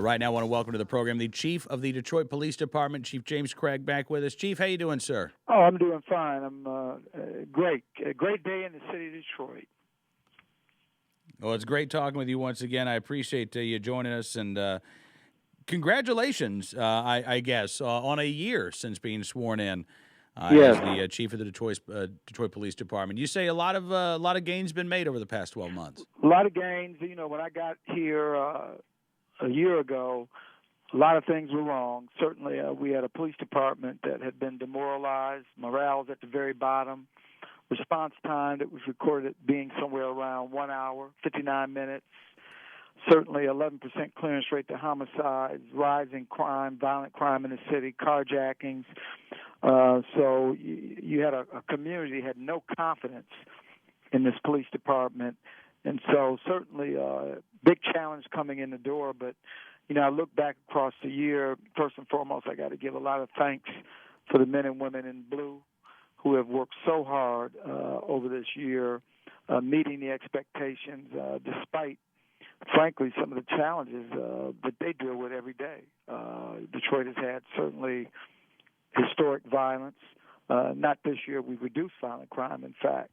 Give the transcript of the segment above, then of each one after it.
Right now, I want to welcome to the program the Chief of the Detroit Police Department, Chief James Craig, back with us. Chief, how you doing, sir? Oh, I'm doing fine. I'm great. A great day in the city of Detroit. Well, it's great talking with you once again. I appreciate you joining us, and congratulations, I guess, on a year since being sworn in Yes, as the Chief of the Detroit Police Department. You say a lot of gains been made over the past 12 months. a lot of gains. You know, when I got here a year ago, a lot of things were wrong. Certainly, we had a police department that had been demoralized. Morale was at the very bottom. Response time that was recorded being somewhere around 1 hour, 59 minutes. Certainly 11% clearance rate to homicides, rising crime, violent crime in the city, carjackings. So you had a community that had no confidence in this police department. And so certainly a big challenge coming in the door. But, you know, I look back across the year. First and foremost, I got to give a lot of thanks for the men and women in blue who have worked so hard over this year, meeting the expectations despite, frankly, some of the challenges that they deal with every day. Detroit has had certainly historic violence. Not this year. We've reduced violent crime, in fact.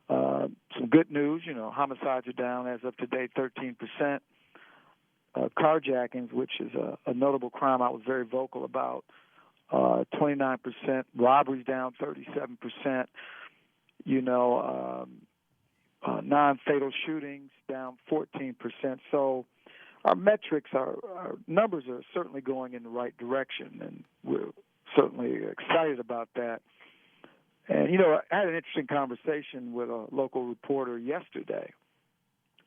Some good news, you know, homicides are down as of today 13%. Carjackings, which is a notable crime I was very vocal about, 29%. Robberies down 37%. You know, non-fatal shootings down 14%. So our metrics, our numbers are certainly going in the right direction, and we're certainly excited about that. And, you know, I had an interesting conversation with a local reporter yesterday.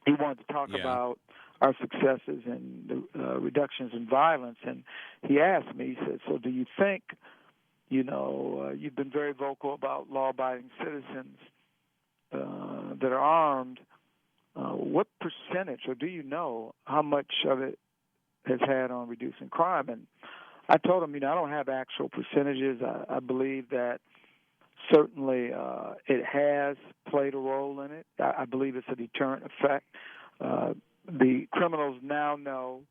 He wanted to talk about our successes and the reductions in violence, and he asked me, he said, so do you think, you know, you've been very vocal about law-abiding citizens that are armed, what percentage, or do you know how much of it has had on reducing crime? And I told him, you know, I don't have actual percentages. I believe that certainly it has played a role in it. I believe it's a deterrent effect. The criminals now know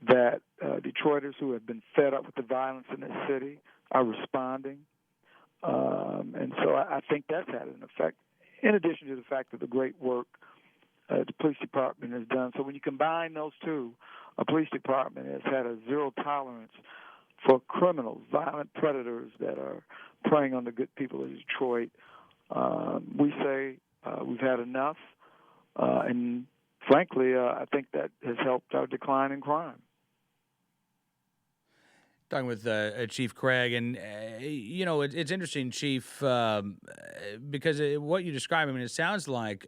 that Detroiters who have been fed up with the violence in the city are responding. And so I think that's had an effect, in addition to the fact of the great work the police department has done. So when you combine those two, a police department has had a zero tolerance for criminals, violent predators that are preying on the good people of Detroit. We say we've had enough, and frankly, I think that has helped our decline in crime. Talking with Chief Craig, and you know, it's interesting, Chief, because what you describe, I mean, it sounds like,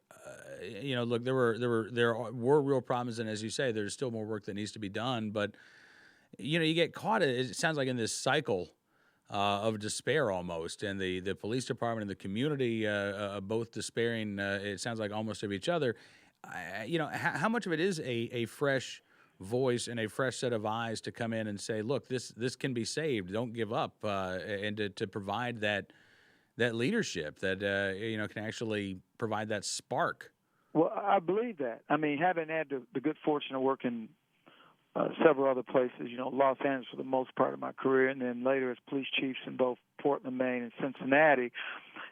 you know, look, there were real problems, and as you say, there's still more work that needs to be done. But you know, you get caught. It sounds like in this cycle of despair almost, and the police department and the community both despairing. It sounds like almost of each other. You know, how much of it is a fresh voice and a fresh set of eyes to come in and say, look, this can be saved. Don't give up, and to provide that leadership that you know, can actually provide that spark. Well, I believe that. I mean, having had the good fortune of working several other places, you know, Los Angeles for the most part of my career, and then later as police chiefs in both Portland, Maine, and Cincinnati,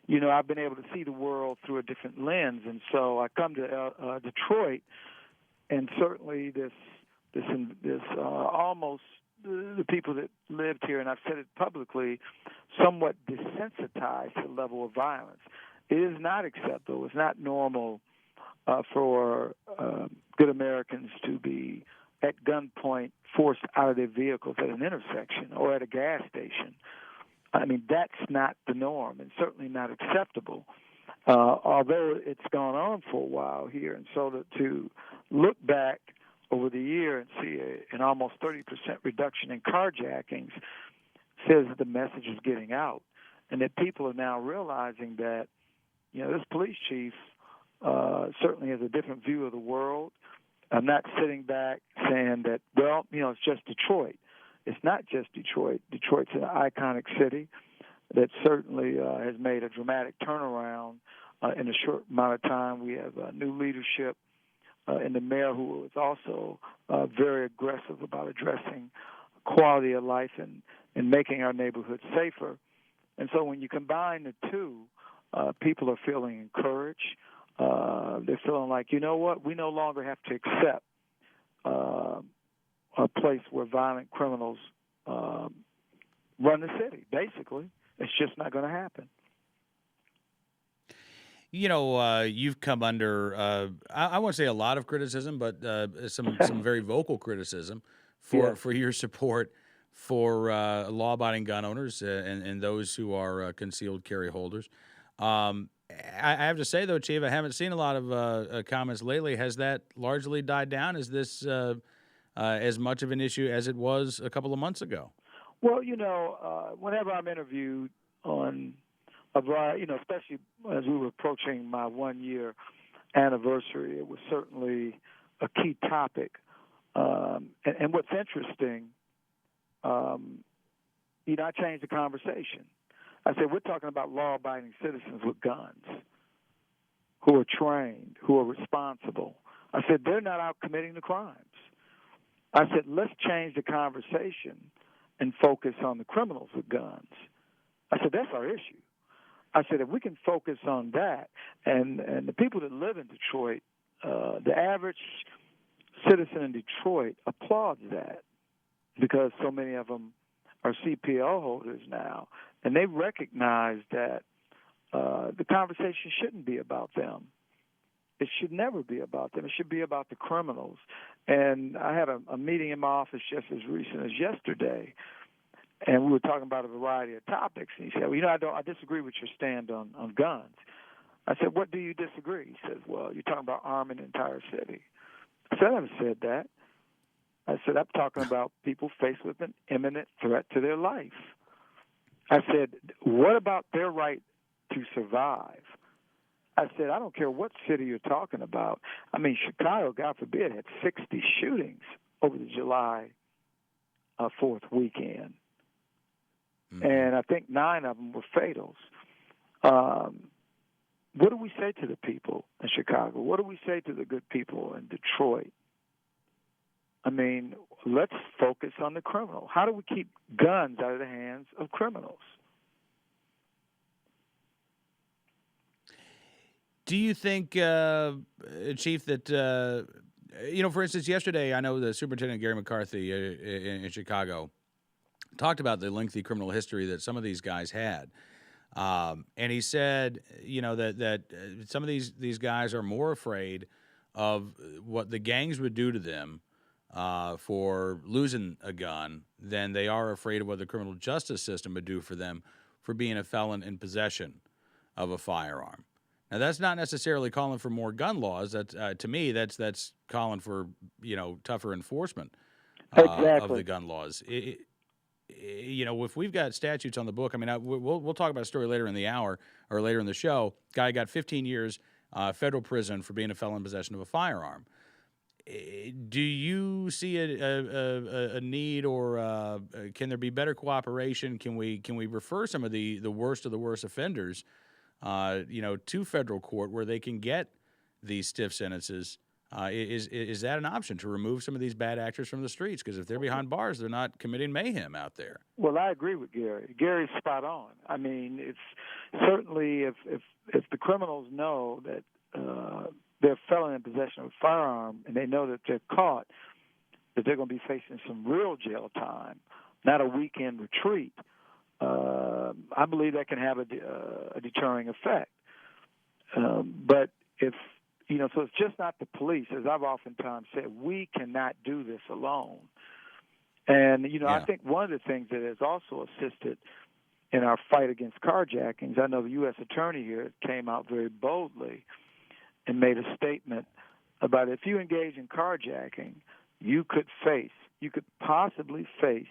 you know, I've been able to see the world through a different lens. And so I come to Detroit, and certainly this almost the people that lived here, and I've said it publicly, somewhat desensitized to the level of violence. It is not acceptable. It's not normal for good Americans to be at gunpoint forced out of their vehicles at an intersection or at a gas station. I mean, that's not the norm and certainly not acceptable, although it's gone on for a while here. And so to look back over the year and see an almost 30% reduction in carjackings says that the message is getting out and that people are now realizing that, you know, this police chief certainly has a different view of the world. I'm not sitting back saying that, well, you know, it's just Detroit. It's not just Detroit. Detroit's an iconic city that certainly has made a dramatic turnaround in a short amount of time. We have new leadership and the mayor who was also very aggressive about addressing quality of life and making our neighborhoods safer. And so when you combine the two, people are feeling encouraged. They're feeling like, you know what, we no longer have to accept a place where violent criminals run the city, basically. It's just not going to happen. You've come under, I won't say a lot of criticism, but some very vocal criticism Yeah. for your support for law-abiding gun owners and those who are concealed carry holders. I have to say, though, Chief, I haven't seen a lot of comments lately. Has that largely died down? Is this as much of an issue as it was a couple of months ago? Well, whenever I'm interviewed on a variety, especially as we were approaching my 1-year anniversary, it was certainly a key topic. And what's interesting, I changed the conversation. I said, we're talking about law-abiding citizens with guns who are trained, who are responsible. I said, they're not out committing the crimes. I said, let's change the conversation and focus on the criminals with guns. I said, that's our issue. I said, if we can focus on that, and the people that live in Detroit, the average citizen in Detroit applauds that because so many of them are CPO holders now, and they recognize that the conversation shouldn't be about them. It should never be about them. It should be about the criminals. And I had a meeting in my office just as recent as yesterday, and we were talking about a variety of topics. And he said, well, I disagree with your stand on guns. I said, what do you disagree? He says, well, you're talking about arming the entire city. I said, I never said that. I said, I'm talking about people faced with an imminent threat to their life. I said, what about their right to survive? I said, I don't care what city you're talking about. I mean, Chicago, God forbid, had 60 shootings over the July 4th weekend. Mm-hmm. And I think 9 of them were fatals. What do we say to the people in Chicago? What do we say to the good people in Detroit? I mean, let's focus on the criminal. How do we keep guns out of the hands of criminals? Do you think, Chief, that, for instance, yesterday, I know the Superintendent Gary McCarthy in Chicago talked about the lengthy criminal history that some of these guys had. And he said, that some of these guys are more afraid of what the gangs would do to them for losing a gun than they are afraid of what the criminal justice system would do for them for being a felon in possession of a firearm. Now, that's not necessarily calling for more gun laws. That's to me, that's calling for tougher enforcement of the gun laws. If we've got statutes on the book, I mean, we'll talk about a story later in the hour or later in the show. Guy got 15 years federal prison for being a felon in possession of a firearm. Do you see a need, or can there be better cooperation? Can we refer some of the worst of the worst offenders, to federal court where they can get these stiff sentences? Is that an option to remove some of these bad actors from the streets? Because if they're behind bars, they're not committing mayhem out there. Well, I agree with Gary. Gary's spot on. I mean, it's certainly if the criminals know that they're a felon in possession of a firearm and they know that they're caught, that they're going to be facing some real jail time, not a weekend retreat. I believe that can have a deterring effect. But if so it's just not the police. As I've oftentimes said, we cannot do this alone. And, I think one of the things that has also assisted in our fight against carjackings, I know the U.S. Attorney here came out very boldly and made a statement about if you engage in carjacking, you could possibly face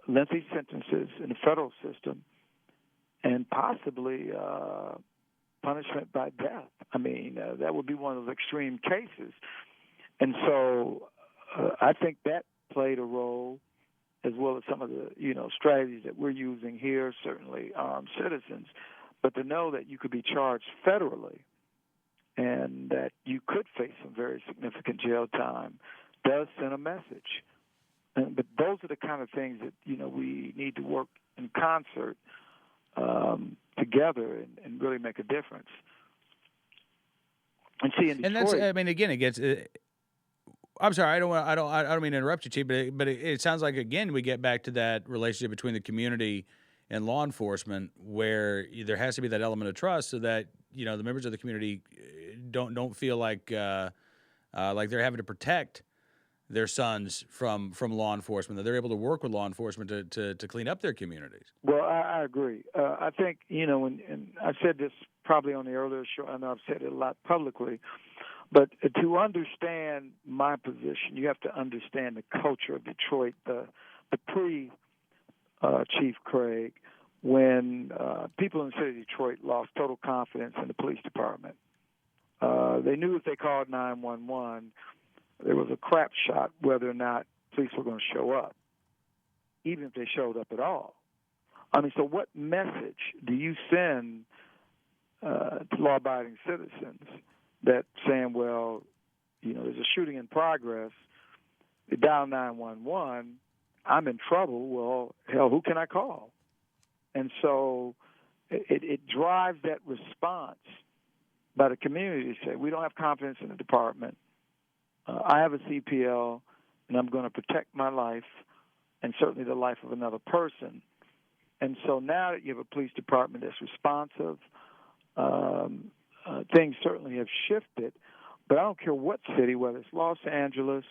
lengthy sentences in the federal system and possibly punishment by death. I mean, that would be one of those extreme cases. And so I think that played a role, as well as some of the, strategies that we're using here, certainly armed citizens. But to know that you could be charged federally and that you could face some very significant jail time does send a message. But those are the kind of things that, we need to work in concert together and really make a difference. And see, in Detroit, And that's, I mean, again, it gets. I'm sorry, I don't mean to interrupt you, Chief, but it sounds like again we get back to that relationship between the community and law enforcement, where there has to be that element of trust, so that the members of the community don't feel like they're having to protect their sons from law enforcement, that they're able to work with law enforcement to clean up their communities. Well, I agree. I think, and I said this probably on the earlier show, I know I've said it a lot publicly, but to understand my position, you have to understand the culture of Detroit, the pre-Chief Craig, when people in the city of Detroit lost total confidence in the police department. They knew if they called 911, there was a crap shot whether or not police were going to show up, even if they showed up at all. I mean, so what message do you send to law-abiding citizens that saying, well, there's a shooting in progress, they dial 911, I'm in trouble, well, hell, who can I call? And so it drives that response by the community to say, we don't have confidence in the department. I have a CPL, and I'm going to protect my life and certainly the life of another person. And so now that you have a police department that's responsive, things certainly have shifted. But I don't care what city, whether it's Los Angeles,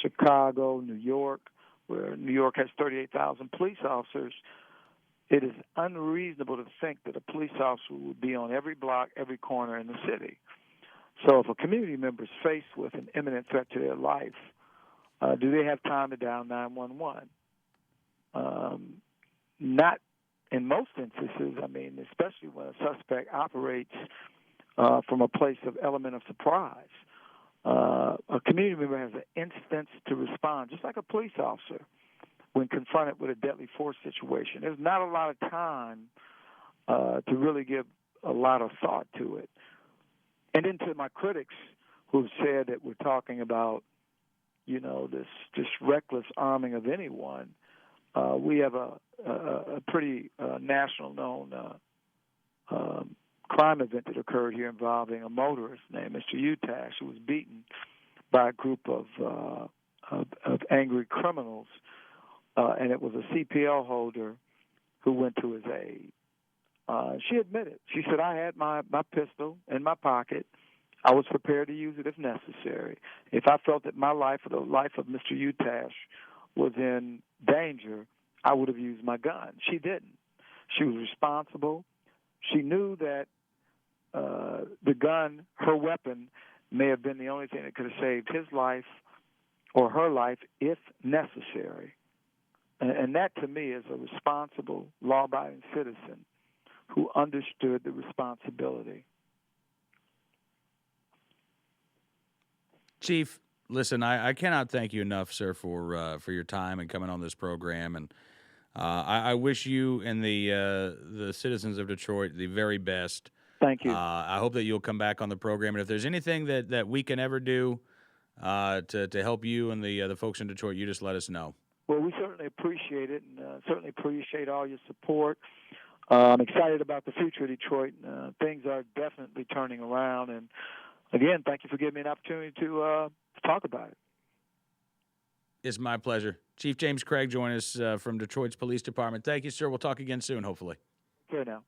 Chicago, New York, where New York has 38,000 police officers, it is unreasonable to think that a police officer would be on every block, every corner in the city. So if a community member is faced with an imminent threat to their life, do they have time to dial 911? Not in most instances. I mean, especially when a suspect operates from a place of element of surprise. A community member has an instant to respond, just like a police officer when confronted with a deadly force situation. There's not a lot of time to really give a lot of thought to it. And then to my critics who've said that we're talking about, this reckless arming of anyone, we have a pretty national known crime event that occurred here involving a motorist named Mr. Utash, who was beaten by a group of angry criminals, and it was a CPL holder who went to his aid. She admitted. She said, I had my pistol in my pocket. I was prepared to use it if necessary. If I felt that my life or the life of Mr. Utash was in danger, I would have used my gun. She didn't. She was responsible. She knew that the gun, her weapon, may have been the only thing that could have saved his life or her life if necessary. And that, to me, is a responsible, law-abiding citizen who understood the responsibility. Chief, listen, I cannot thank you enough, sir, for your time and coming on this program. And I wish you and the citizens of Detroit the very best. Thank you. I hope that you'll come back on the program. And if there's anything that we can ever do to help you and the folks in Detroit, you just let us know. Well, we certainly appreciate it, and certainly appreciate all your support. I'm excited about the future of Detroit. Things are definitely turning around. And, again, thank you for giving me an opportunity to talk about it. It's my pleasure. Chief James Craig joining us from Detroit's Police Department. Thank you, sir. We'll talk again soon, hopefully. Okay, now.